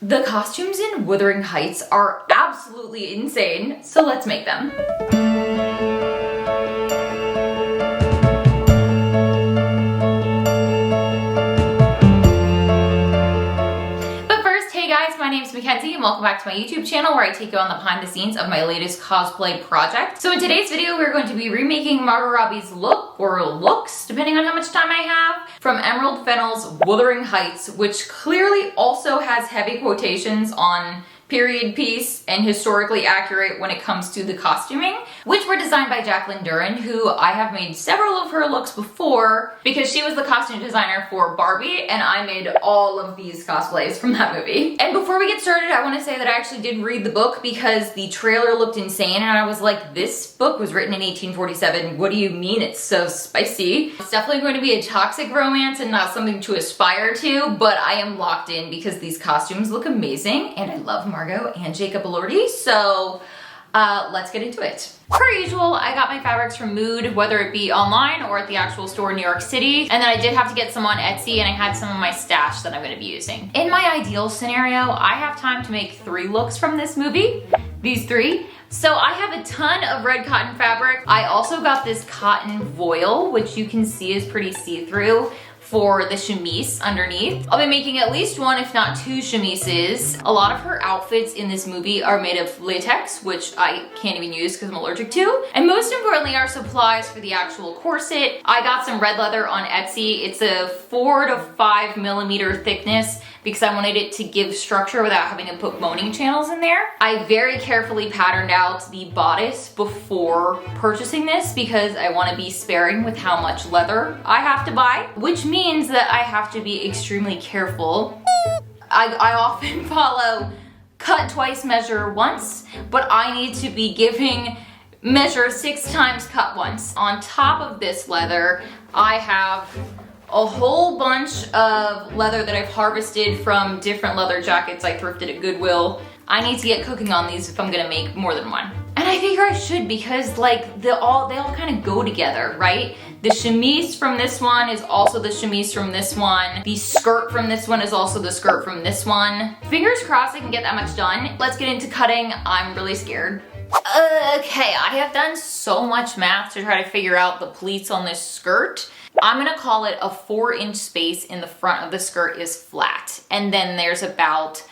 The costumes in Wuthering Heights are absolutely insane, so let's make them. My name is Mackenzie and welcome back to my YouTube channel where I take you on the behind the scenes of my latest cosplay project. So in today's video, we're going to be remaking Margot Robbie's look, or looks, depending on how much time I have, from Emerald Fennell's Wuthering Heights, which clearly also has heavy quotations on period piece and historically accurate when it comes to the costuming, which were designed by Jacqueline Duran, who I have made several of her looks before because she was the costume designer for Barbie and I made all of these cosplays from that movie. And before we get started, I want to say that I actually did read the book because the trailer looked insane and I was like, this book was written in 1847. What do you mean it's so spicy? It's definitely going to be a toxic romance and not something to aspire to, but I am locked in because these costumes look amazing and I love Margot and Jacob Elordi, so let's get into it. Per usual, I got my fabrics from Mood, whether it be online or at the actual store in New York City, and then I did have to get some on Etsy and I had some of my stash that I'm going to be using. In my ideal scenario, I have time to make 3 looks from this movie, these 3. So I have a ton of red cotton fabric. I also got this cotton voile, which you can see is pretty see-through, for the chemise underneath. I'll be making at least 1, if not 2 chemises. A lot of her outfits in this movie are made of latex, which I can't even use because I'm allergic to. And most importantly, our supplies for the actual corset. I got some red leather on Etsy. It's a 4 to 5 millimeter thickness because I wanted it to give structure without having to put boning channels in there. I very carefully patterned out the bodice before purchasing this because I want to be sparing with how much leather I have to buy, which means that I have to be extremely careful. I often follow cut twice, measure once, but I need to be giving measure 6 times, cut once. On top of this leather, I have a whole bunch of leather that I've harvested from different leather jackets I thrifted at Goodwill. I need to get cooking on these if I'm gonna make more than 1. And I figure I should because like they all kind of go together, right? The chemise from this one is also the chemise from this one. The skirt from this one is also the skirt from this one. Fingers crossed I can get that much done. Let's get into cutting. I'm really scared. Okay, I have done so much math to try to figure out the pleats on this skirt. I'm gonna call it a 4-inch space in the front of the skirt is flat. And then there's about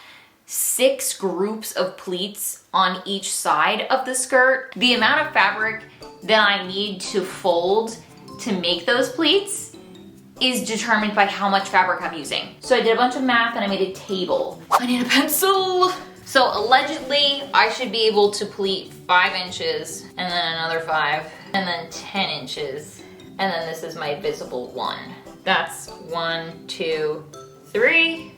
6 groups of pleats on each side of the skirt. The amount of fabric that I need to fold to make those pleats is determined by how much fabric I'm using. So I did a bunch of math and I made a table. I need a pencil. So allegedly, I should be able to pleat 5 inches and then another 5 and then 10 inches. And then this is my visible 1. That's 1, 2, 3.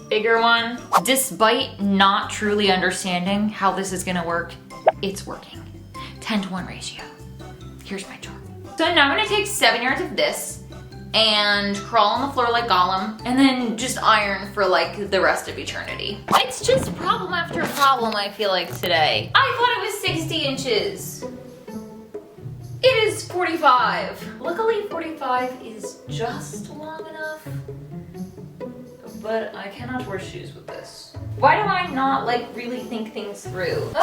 Bigger one. Despite not truly understanding how this is gonna work, it's working. 10-to-1 ratio. Here's my chart. So now I'm gonna take 7 yards of this and crawl on the floor like Gollum and then just iron for like the rest of eternity. It's just problem after problem I feel like today. I thought it was 60 inches. It is 45. Luckily 45 is just long enough, but I cannot wear shoes with this. Why do I not like really think things through?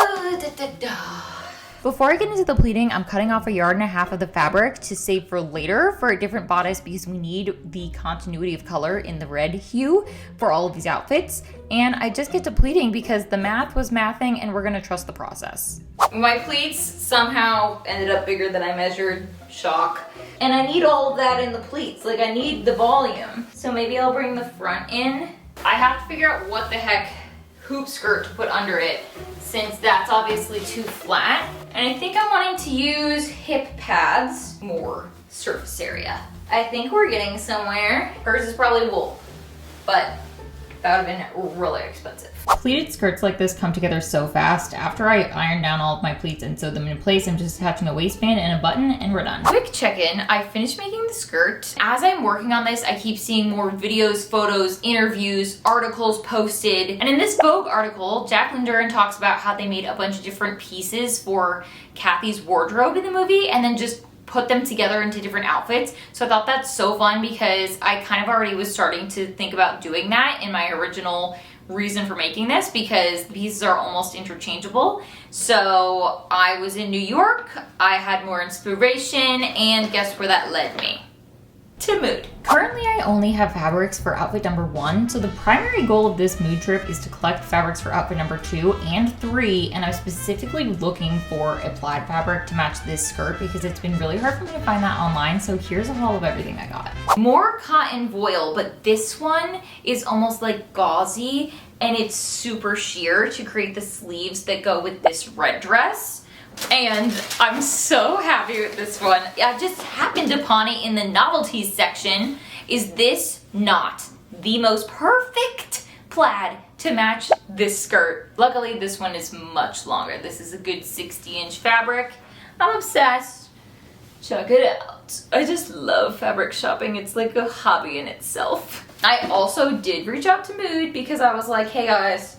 Before I get into the pleating, I'm cutting off 1.5 yards of the fabric to save for later for a different bodice because we need the continuity of color in the red hue for all of these outfits. And I just get to pleating because the math was mathing and we're gonna trust the process. My pleats somehow ended up bigger than I measured. Shock. And I need all of that in the pleats. Like I need the volume. So maybe I'll bring the front in. I have to figure out what the heck hoop skirt to put under it since that's obviously too flat. And I think I'm wanting to use hip pads, more surface area. I think we're getting somewhere. Hers is probably wool, but that would have been really expensive. Pleated skirts like this come together so fast. After I iron down all of my pleats and sew them in place, I'm just attaching a waistband and a button and we're done. Quick check-in, I finished making the skirt. As I'm working on this, I keep seeing more videos, photos, interviews, articles posted. And in this Vogue article, Jacqueline Duran talks about how they made a bunch of different pieces for Cathy's wardrobe in the movie and then just put them together into different outfits. So I thought that's so fun because I kind of already was starting to think about doing that in my original reason for making this because the pieces are almost interchangeable. So I was in New York, I had more inspiration, and guess where that led me? To Mood. Currently, I only have fabrics for outfit number 1, so the primary goal of this Mood trip is to collect fabrics for outfit number 2 and 3, and I'm specifically looking for a plaid fabric to match this skirt because it's been really hard for me to find that online, so here's a haul of everything I got. More cotton voile, but this one is almost like gauzy, and it's super sheer to create the sleeves that go with this red dress. And I'm so happy with this one. I just happened upon it in the novelties section. Is this not the most perfect plaid to match this skirt? Luckily, this one is much longer. This is a good 60-inch fabric. I'm obsessed. Check it out. I just love fabric shopping. It's like a hobby in itself. I also did reach out to Mood because I was like, hey guys,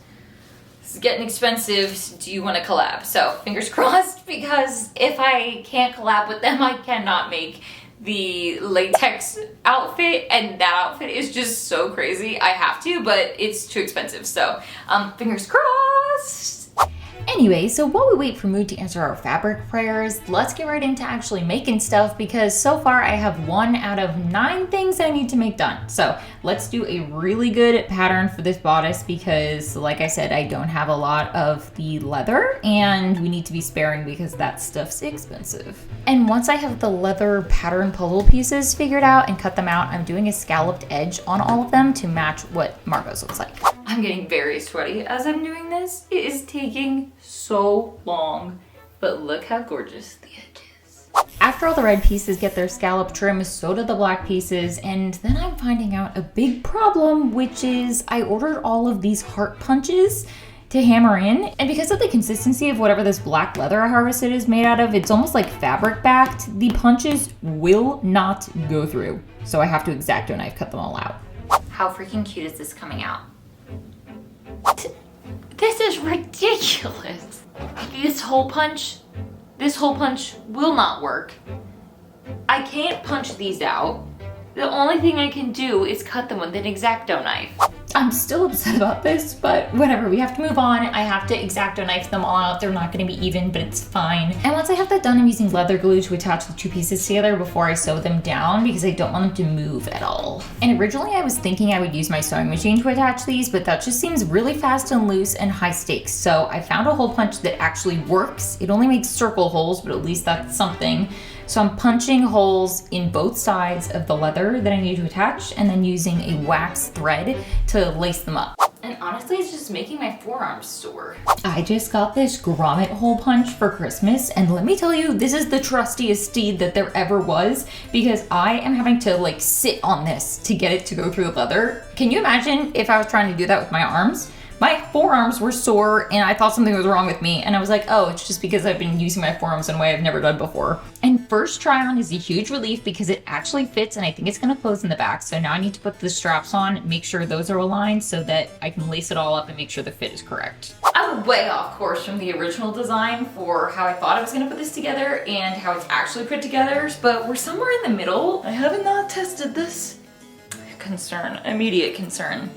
this is getting expensive. Do you want to collab? So fingers crossed, because if I can't collab with them, I cannot make the latex outfit, and that outfit is just so crazy. I have to, but it's too expensive. So fingers crossed. Anyway, so while we wait for Mood to answer our fabric prayers, let's get right into actually making stuff, because so far I have 1 out of 9 things I need to make done. So let's do a really good pattern for this bodice because, like I said, I don't have a lot of the leather and we need to be sparing because that stuff's expensive. And once I have the leather pattern puzzle pieces figured out and cut them out, I'm doing a scalloped edge on all of them to match what Margot's looks like. I'm getting very sweaty as I'm doing this. It is taking so long, but look how gorgeous the edge is. After all the red pieces get their scallop trim, so do the black pieces, and then I'm finding out a big problem, which is I ordered all of these heart punches to hammer in, and because of the consistency of whatever this black leather I harvested is made out of, it's almost like fabric backed. The punches will not go through, so I have to X-Acto knife cut them all out. How freaking cute is this coming out? This is ridiculous. This hole punch will not work. I can't punch these out. The only thing I can do is cut them with an X-Acto knife. I'm still upset about this, but whatever, we have to move on. I have to X-Acto knife them all out. They're not gonna be even, but it's fine. And once I have that done, I'm using leather glue to attach the 2 pieces together before I sew them down because I don't want them to move at all. And originally I was thinking I would use my sewing machine to attach these, but that just seems really fast and loose and high stakes. So I found a hole punch that actually works. It only makes circle holes, but at least that's something. So I'm punching holes in both sides of the leather that I need to attach and then using a wax thread to lace them up. And honestly, it's just making my forearms sore. I just got this grommet hole punch for Christmas, and let me tell you, this is the trustiest steed that there ever was because I am having to like sit on this to get it to go through the leather. Can you imagine if I was trying to do that with my arms? My forearms were sore and I thought something was wrong with me, and I was like, oh, it's just because I've been using my forearms in a way I've never done before. And first try on is a huge relief because it actually fits and I think it's gonna close in the back. So now I need to put the straps on, make sure those are aligned so that I can lace it all up and make sure the fit is correct. I'm way off course from the original design for how I thought I was gonna put this together and how it's actually put together, but we're somewhere in the middle. I have not tested this. Immediate concern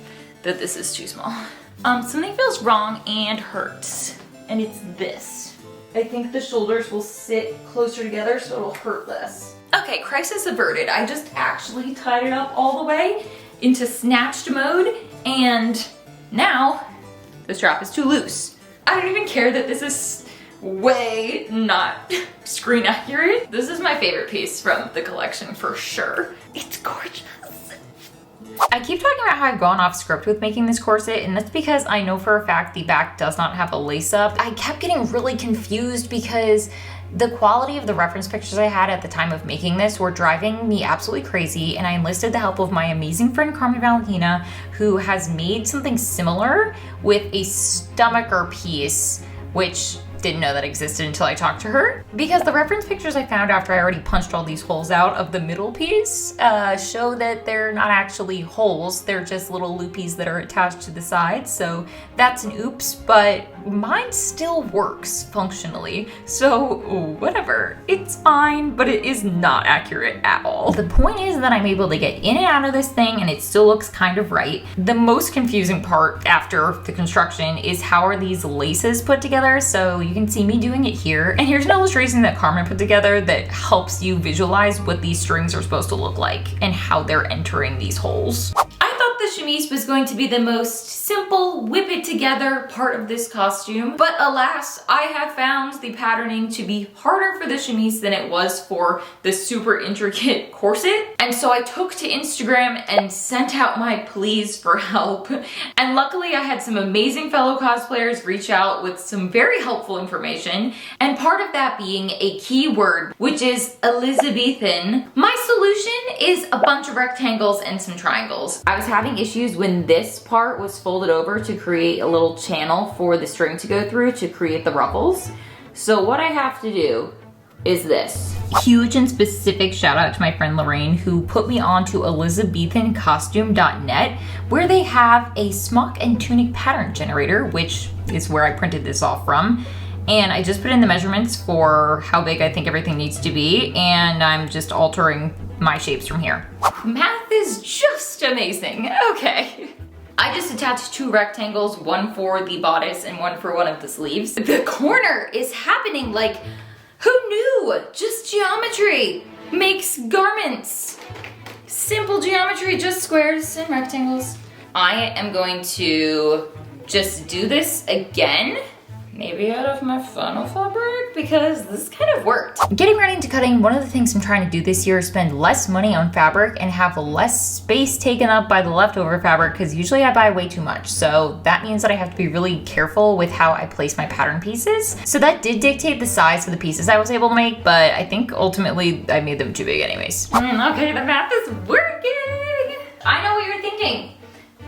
that this is too small. Something feels wrong and hurts, and it's this. I think the shoulders will sit closer together so it'll hurt less. Okay, crisis averted. I just actually tied it up all the way into snatched mode, and now the strap is too loose. I don't even care that this is way not screen accurate. This is my favorite piece from the collection for sure. It's gorgeous. I keep talking about how I've gone off script with making this corset, and that's because I know for a fact the back does not have a lace up. I kept getting really confused because the quality of the reference pictures I had at the time of making this were driving me absolutely crazy, and I enlisted the help of my amazing friend Carmen Valentina, who has made something similar with a stomacher piece, which didn't know that existed until I talked to her. Because the reference pictures I found after I already punched all these holes out of the middle piece show that they're not actually holes, they're just little loopies that are attached to the sides, so that's an oops, but mine still works functionally, so whatever. It's fine, but it is not accurate at all. The point is that I'm able to get in and out of this thing and it still looks kind of right. The most confusing part after the construction is how are these laces put together, so you can see me doing it here. And here's an illustration that Carmen put together that helps you visualize what these strings are supposed to look like and how they're entering these holes. I thought the chemise was going to be the most simple, whip it together part of this costume, but alas, I have found the patterning to be harder for the chemise than it was for the super intricate corset. And so I took to Instagram and sent out my pleas for help. And luckily I had some amazing fellow cosplayers reach out with some very helpful information, and part of that being a keyword, which is Elizabethan. My solution is a bunch of rectangles and some triangles. I was having issues when this part was folded over to create a little channel for the string to go through to create the ruffles. So what I have to do is this. Huge and specific shout out to my friend Lorraine, who put me on to elizabethancostume.net, where they have a smock and tunic pattern generator, which is where I printed this off from. And I just put in the measurements for how big I think everything needs to be, and I'm just altering my shapes from here. Math is just amazing. Okay. I just attached 2 rectangles, one for the bodice and one for one of the sleeves. The corner is happening, like, who knew? Just geometry makes garments. Simple geometry, just squares and rectangles. I am going to just do this again. Maybe out of my funnel fabric, because this kind of worked. Getting right into cutting, one of the things I'm trying to do this year is spend less money on fabric and have less space taken up by the leftover fabric, because usually I buy way too much. So that means that I have to be really careful with how I place my pattern pieces. So that did dictate the size of the pieces I was able to make, but I think ultimately I made them too big anyways. Okay, the math is working. I know what you're thinking.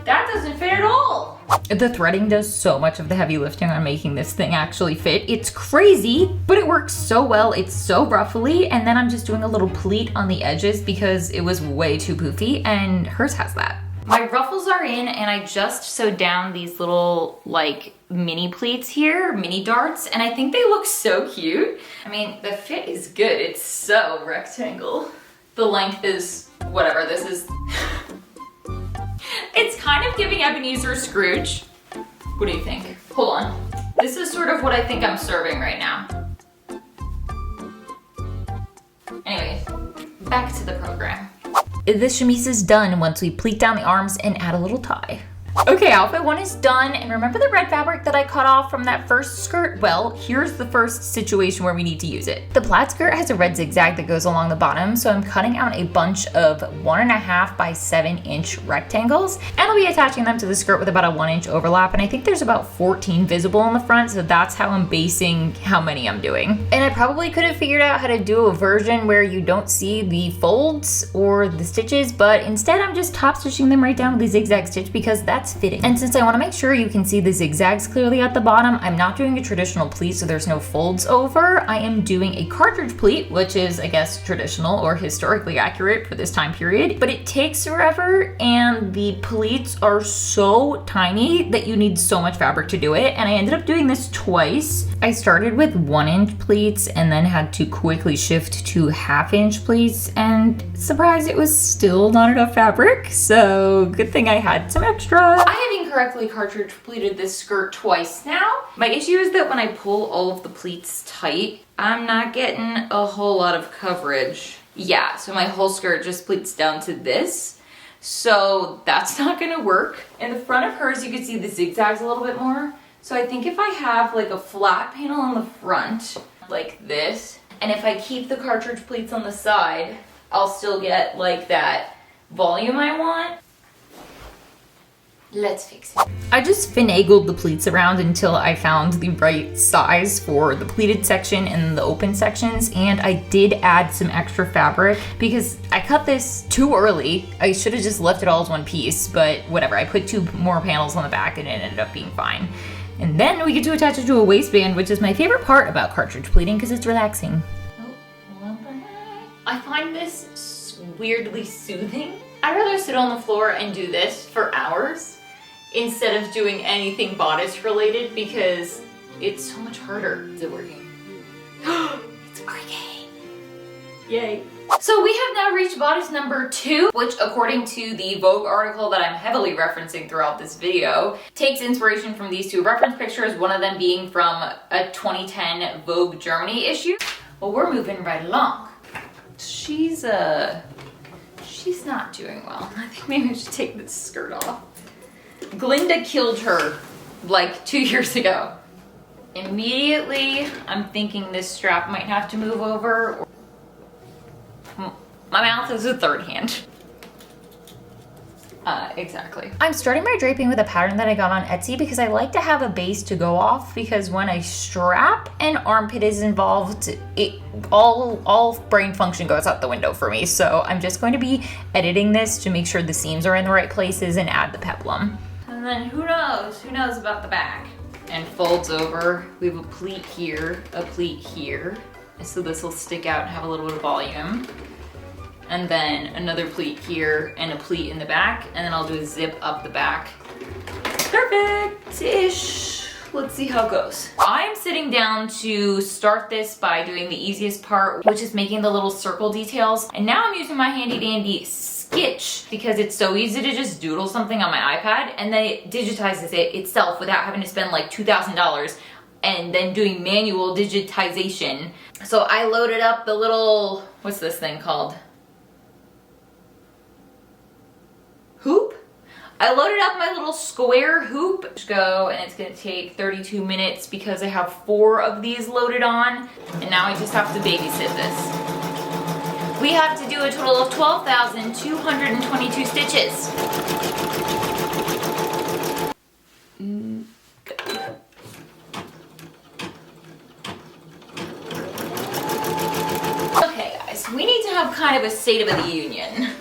That doesn't fit at all. The threading does so much of the heavy lifting on making this thing actually fit. It's crazy, but it works so well. It's so ruffly, and then I'm just doing a little pleat on the edges because it was way too poofy, and hers has that. My ruffles are in, and I just sewed down these little like mini pleats here, mini darts, and I think they look so cute. I mean, the fit is good. It's so rectangle. The length is whatever. This is it's kind of giving Ebenezer Scrooge. What do you think? Hold on. This is sort of what I think I'm serving right now. Anyways, back to the program. This chemise is done once we pleat down the arms and add a little tie. Okay, outfit 1 is done, and remember the red fabric that I cut off from that first skirt? Well, here's the first situation where we need to use it. The plaid skirt has a red zigzag that goes along the bottom, so I'm cutting out a bunch of 1.5 by 7 inch rectangles, and I'll be attaching them to the skirt with about a 1 inch overlap, and I think there's about 14 visible on the front, so that's how I'm basing how many I'm doing. And I probably could have figured out how to do a version where you don't see the folds or the stitches, but instead I'm just top stitching them right down with the zigzag stitch because that's fitting. And since I want to make sure you can see the zigzags clearly at the bottom, I'm not doing a traditional pleat so there's no folds over. I am doing a cartridge pleat, which is, I guess, traditional or historically accurate for this time period, but it takes forever and the pleats are so tiny that you need so much fabric to do it, and I ended up doing this twice. I started with 1 inch pleats and then had to quickly shift to 1/2 inch pleats, and surprise, it was still not enough fabric, so good thing I had some extra. I have incorrectly cartridge pleated this skirt twice now. My issue is that when I pull all of the pleats tight, I'm not getting a whole lot of coverage. Yeah, so my whole skirt just pleats down to this. So that's not gonna work. In the front of hers, you can see the zigzags a little bit more. So I think if I have like a flat panel on the front, like this, and if I keep the cartridge pleats on the side, I'll still get like that volume I want. Let's fix it. I just finagled the pleats around until I found the right size for the pleated section and the open sections, and I did add some extra fabric because I cut this too early. I should have just left it all as one piece, but whatever. I put 2 more panels on the back and it ended up being fine. And then we get to attach it to a waistband, which is my favorite part about cartridge pleating because it's relaxing. Oh, what the heck? I find this weirdly soothing. I'd rather sit on the floor and do this for hours instead of doing anything bodice related because it's so much harder. Is it working? It's working! Yay. So we have now reached bodice number 2, which according to the Vogue article that I'm heavily referencing throughout this video, takes inspiration from these 2 reference pictures, one of them being from a 2010 Vogue Germany issue. Well, we're moving right along. She's not doing well. I think maybe I should take this skirt off. Glinda killed her like 2 years ago. Immediately, I'm thinking this strap might have to move over. My mouth is a third hand. Exactly. I'm starting my draping with a pattern that I got on Etsy because I like to have a base to go off, because when a strap and armpit is involved, all brain function goes out the window for me. So I'm just going to be editing this to make sure the seams are in the right places and add the peplum. And then who knows about the back. And folds over. We have a pleat here, a pleat here. So this will stick out and have a little bit of volume. And then another pleat here and a pleat in the back, and then I'll do a zip up the back. Perfect-ish. Let's see how it goes. I'm sitting down to start this by doing the easiest part, which is making the little circle details. And now I'm using my handy dandy Sketch because it's so easy to just doodle something on my iPad and then it digitizes it itself without having to spend like $2,000 and then doing manual digitization. So I loaded up the little, what's this thing called? Hoop? I loaded up my little square hoop. Go, and it's gonna take 32 minutes because I have 4 of these loaded on, and now I just have to babysit this. We have to do a total of 12,222 stitches. Okay guys, we need to have kind of a state of the union.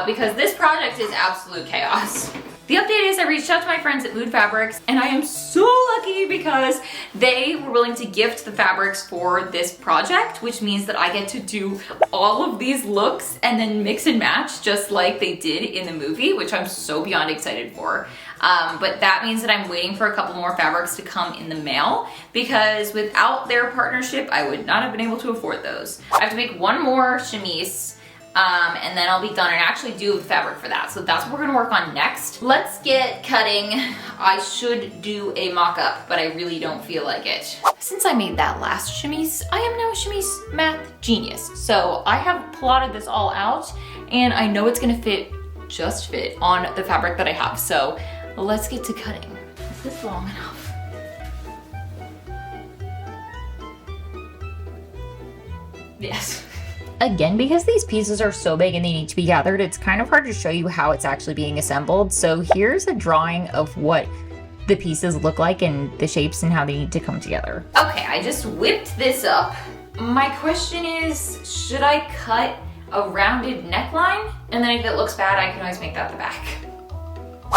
Because this project is absolute chaos. The update is I reached out to my friends at Mood Fabrics, and I am so lucky because they were willing to gift the fabrics for this project, which means that I get to do all of these looks and then mix and match just like they did in the movie, which I'm so beyond excited for. But that means that I'm waiting for a couple more fabrics to come in the mail, because without their partnership, I would not have been able to afford those. I have to make one more chemise, and then I'll be done and actually do the fabric for that. So that's what we're gonna work on next. Let's get cutting. I should do a mock-up, but I really don't feel like it. Since I made that last chemise, I am now a chemise math genius. So I have plotted this all out, and I know it's gonna just fit on the fabric that I have. So let's get to cutting. Is this long enough? Yes. Again, because these pieces are so big and they need to be gathered, it's kind of hard to show you how it's actually being assembled. So here's a drawing of what the pieces look like and the shapes and how they need to come together. Okay, I just whipped this up. My question is, should I cut a rounded neckline? And then if it looks bad, I can always make that the back.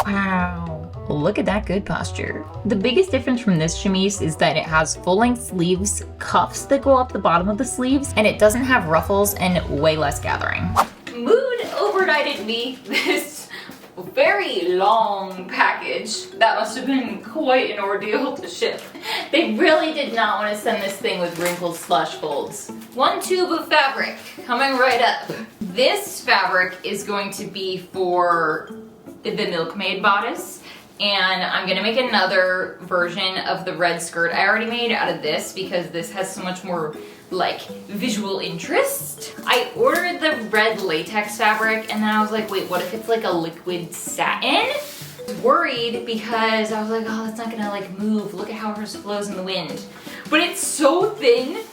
Wow. Look at that good posture. The biggest difference from this chemise is that it has full-length sleeves, cuffs that go up the bottom of the sleeves, and it doesn't have ruffles and way less gathering. Mood overnighted me this very long package. That must have been quite an ordeal to ship. They really did not want to send this thing with wrinkles / folds. 1 tube of fabric coming right up. This fabric is going to be for the Milkmaid bodice. And I'm gonna make another version of the red skirt I already made out of this because this has so much more like visual interest. I ordered the red latex fabric and then I was like, wait, what if it's like a liquid satin? I was worried because I was like, oh, that's not gonna like move. Look at how hers flows in the wind. But it's so thin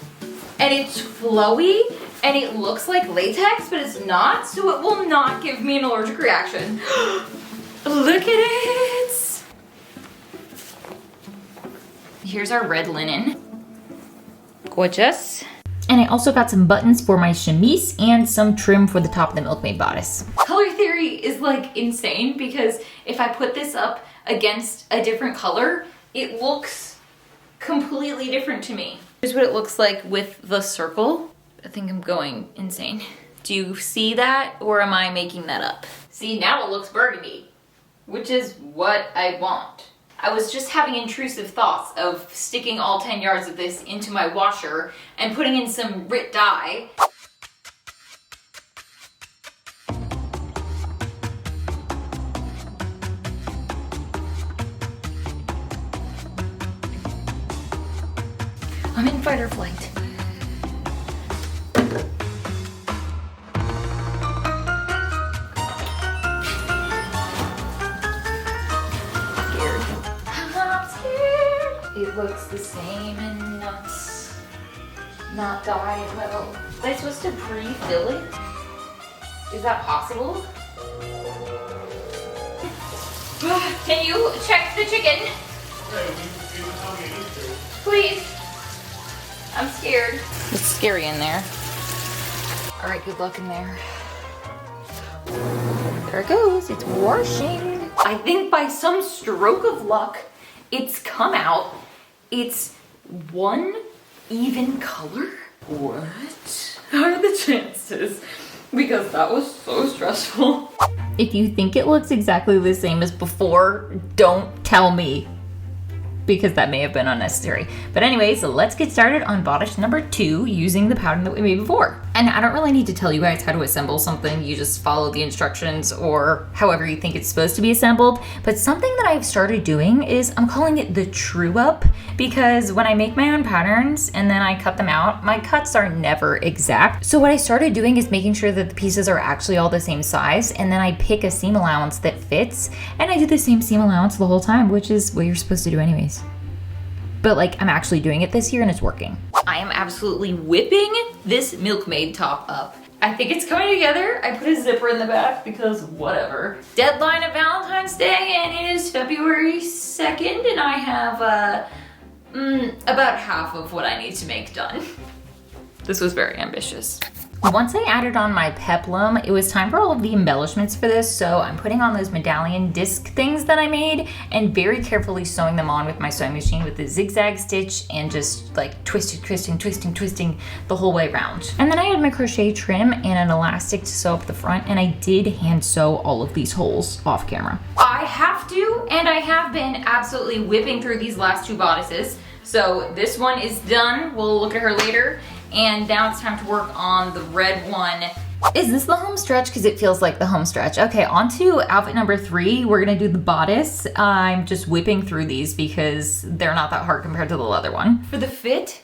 and it's flowy and it looks like latex, but it's not, so it will not give me an allergic reaction. Look at it. Here's our red linen. Gorgeous. And I also got some buttons for my chemise and some trim for the top of the Milkmaid bodice. Color theory is like insane because if I put this up against a different color, it looks completely different to me. Here's what it looks like with the circle. I think I'm going insane. Do you see that, or am I making that up? See, now it looks burgundy, which is what I want. I was just having intrusive thoughts of sticking all 10 yards of this into my washer and putting in some Rit dye. I'm in fight or flight. It looks the same and not dyed well. Was I supposed to pre-fill it? Is that possible? Can you check the chicken? Please. I'm scared. It's scary in there. All right, good luck in there. There it goes, it's washing. I think by some stroke of luck, it's come out. It's one even color? What are the chances? Because that was so stressful. If you think it looks exactly the same as before, don't tell me, because that may have been unnecessary. But anyways, let's get started on bodice number 2 using the pattern that we made before. And I don't really need to tell you guys how to assemble something. You just follow the instructions or however you think it's supposed to be assembled. But something that I've started doing is I'm calling it the true up, because when I make my own patterns and then I cut them out, my cuts are never exact. So what I started doing is making sure that the pieces are actually all the same size, and then I pick a seam allowance that fits, and I do the same seam allowance the whole time, which is what you're supposed to do anyways. But like, I'm actually doing it this year and it's working. I am absolutely whipping this Milkmaid top up. I think it's coming together. I put a zipper in the back because whatever. Deadline of Valentine's Day, and it is February 2nd, and I have about half of what I need to make done. This was very ambitious. Once I added on my peplum, it was time for all of the embellishments for this, so I'm putting on those medallion disc things that I made and very carefully sewing them on with my sewing machine with the zigzag stitch and just like twisting the whole way around. And then I had my crochet trim and an elastic to sew up the front, and I did hand sew all of these holes off camera. I have to, and I have been absolutely whipping through these last 2 bodices. So this one is done. We'll look at her later. And now it's time to work on the red one. Is this the home stretch? Because it feels like the home stretch. Okay, on to outfit number 3. We're gonna do the bodice. I'm just whipping through these because they're not that hard compared to the leather one. For the fit,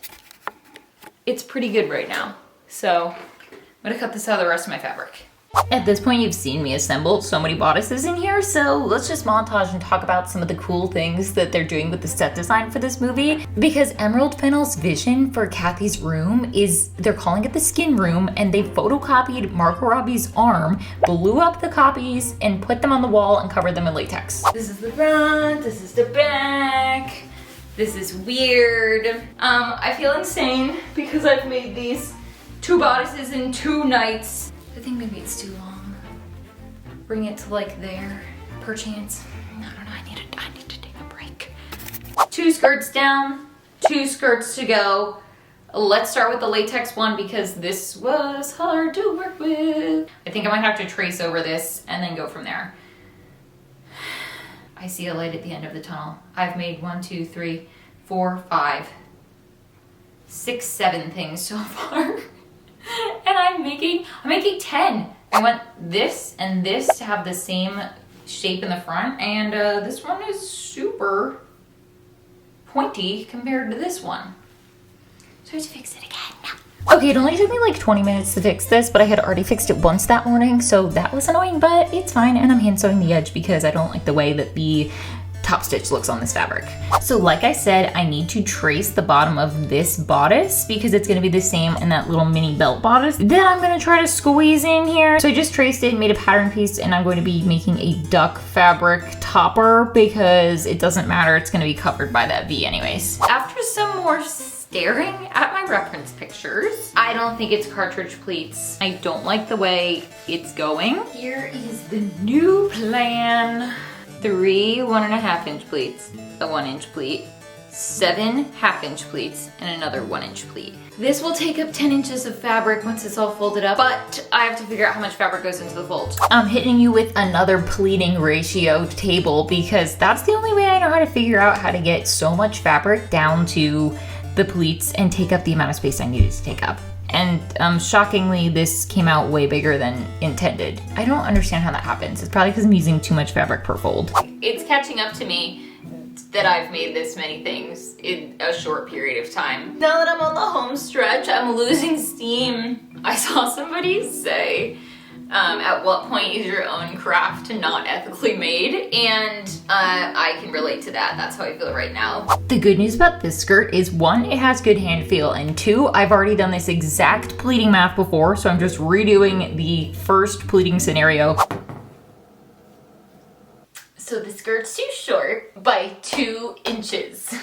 it's pretty good right now. So I'm gonna cut this out of the rest of my fabric. At this point, you've seen me assemble so many bodices in here, so let's just montage and talk about some of the cool things that they're doing with the set design for this movie. Because Emerald Fennell's vision for Cathy's room is, they're calling it the skin room, and they photocopied Margot Robbie's arm, blew up the copies, and put them on the wall and covered them in latex. This is the front, this is the back. This is weird. I feel insane because I've made these 2 bodices in 2 nights. I think maybe it's too long. Bring it to like there, perchance. I don't know, I need to take a break. 2 skirts down, 2 skirts to go. Let's start with the latex one because this was hard to work with. I think I might have to trace over this and then go from there. I see a light at the end of the tunnel. I've made 1, 2, 3, 4, 5, 6, 7 things so far. And I'm making 10. I want this and this to have the same shape in the front, and this one is super pointy compared to this one. So I have to fix it again. Okay, it only took me like 20 minutes to fix this, but I had already fixed it once that morning, so that was annoying, but it's fine, and I'm hand sewing the edge because I don't like the way that the top stitch looks on this fabric. So like I said, I need to trace the bottom of this bodice because it's gonna be the same in that little mini belt bodice. Then I'm gonna try to squeeze in here. So I just traced it and made a pattern piece, and I'm going to be making a duck fabric topper because it doesn't matter, it's gonna be covered by that V anyways. After some more staring at my reference pictures, I don't think it's cartridge pleats. I don't like the way it's going. Here is the new plan. 3 1.5 inch pleats, a 1 inch pleat, 7 1/2 inch pleats, and another 1 inch pleat. This will take up 10 inches of fabric once it's all folded up, but I have to figure out how much fabric goes into the fold. I'm hitting you with another pleating ratio table because that's the only way I know how to figure out how to get so much fabric down to the pleats and take up the amount of space I needed to take up. And shockingly, this came out way bigger than intended. I don't understand how that happens. It's probably because I'm using too much fabric per fold. It's catching up to me that I've made this many things in a short period of time. Now that I'm on the home stretch, I'm losing steam. I saw somebody say, at what point is your own craft not ethically made? And I can relate to that. That's how I feel right now. The good news about this skirt is 1, it has good hand feel, and 2, I've already done this exact pleating math before, so I'm just redoing the first pleating scenario. So the skirt's too short by 2 inches.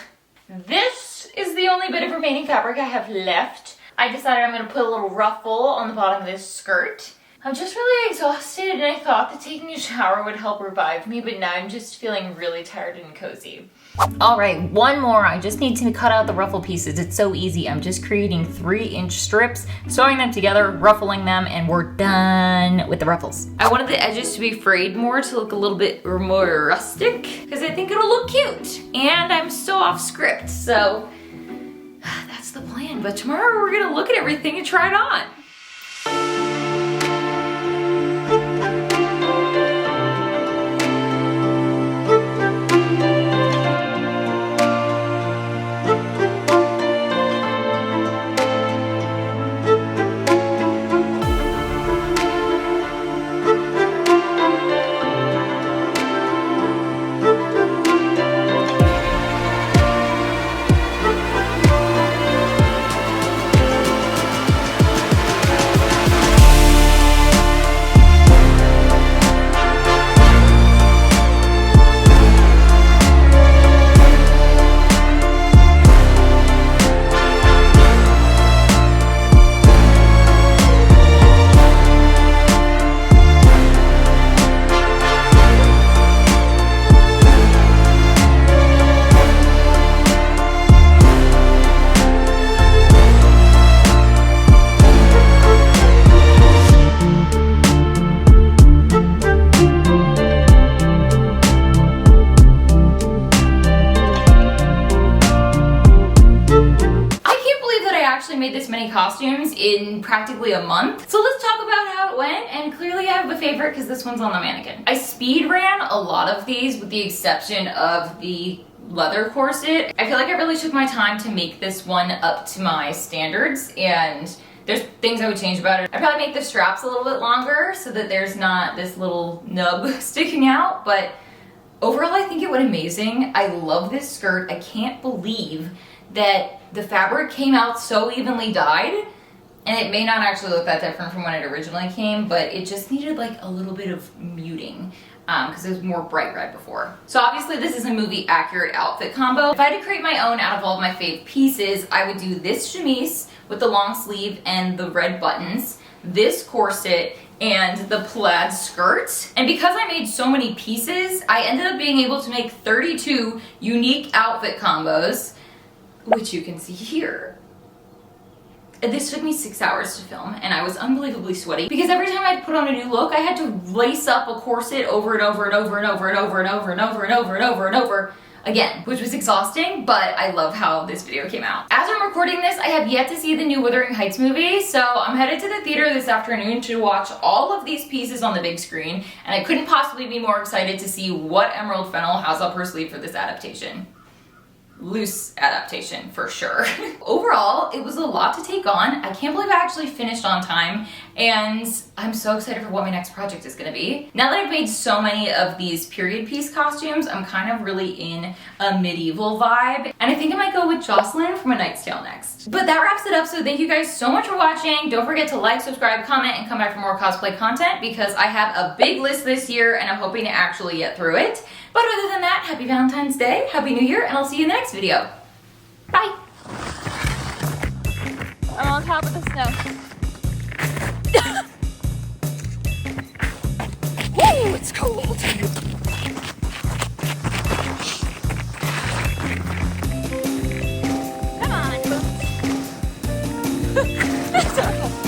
This is the only bit of remaining fabric I have left. I decided I'm gonna put a little ruffle on the bottom of this skirt. I'm just really exhausted, and I thought that taking a shower would help revive me, but now I'm just feeling really tired and cozy. All right, one more. I just need to cut out the ruffle pieces. It's so easy. I'm just creating 3-inch strips, sewing them together, ruffling them, and we're done with the ruffles. I wanted the edges to be frayed more to look a little bit more rustic, because I think it'll look cute. And I'm still off script, so that's the plan. But tomorrow we're gonna look at everything and try it on. Made this many costumes in practically a month. So let's talk about how it went, and clearly I have a favorite because this one's on the mannequin. I speed ran a lot of these with the exception of the leather corset. I feel like I really took my time to make this one up to my standards, and there's things I would change about it. I'd probably make the straps a little bit longer so that there's not this little nub sticking out, but overall I think it went amazing. I love this skirt. I can't believe that the fabric came out so evenly dyed, and it may not actually look that different from when it originally came, but it just needed like a little bit of muting because it was more bright red before. So obviously this is a movie accurate outfit combo. If I had to create my own out of all of my fave pieces, I would do this chemise with the long sleeve and the red buttons, this corset, and the plaid skirt. And because I made so many pieces, I ended up being able to make 32 unique outfit combos, which you can see here. This took me 6 hours to film, and I was unbelievably sweaty because every time I'd put on a new look, I had to lace up a corset over and over and over and over and over and over and over and over and over and over again, which was exhausting, but I love how this video came out. As I'm recording this, I have yet to see the new Wuthering Heights movie, so I'm headed to the theater this afternoon to watch all of these pieces on the big screen, and I couldn't possibly be more excited to see what Emerald Fennell has up her sleeve for this adaptation. loose adaptation for sure. Overall, it was a lot to take on. I can't believe I actually finished on time, and I'm so excited for what my next project is gonna be. Now that I've made so many of these period piece costumes, I'm kind of really in a medieval vibe, and I think I might go with Jocelyn from A Knight's Tale next. But that wraps it up, so thank you guys so much for watching. Don't forget to like, subscribe, comment, and come back for more cosplay content because I have a big list this year and I'm hoping to actually get through it. But other than that, happy Valentine's Day, happy New Year, and I'll see you in the next video. Bye! I'm on top of the snow. Woo, it's cold. Come on, boots.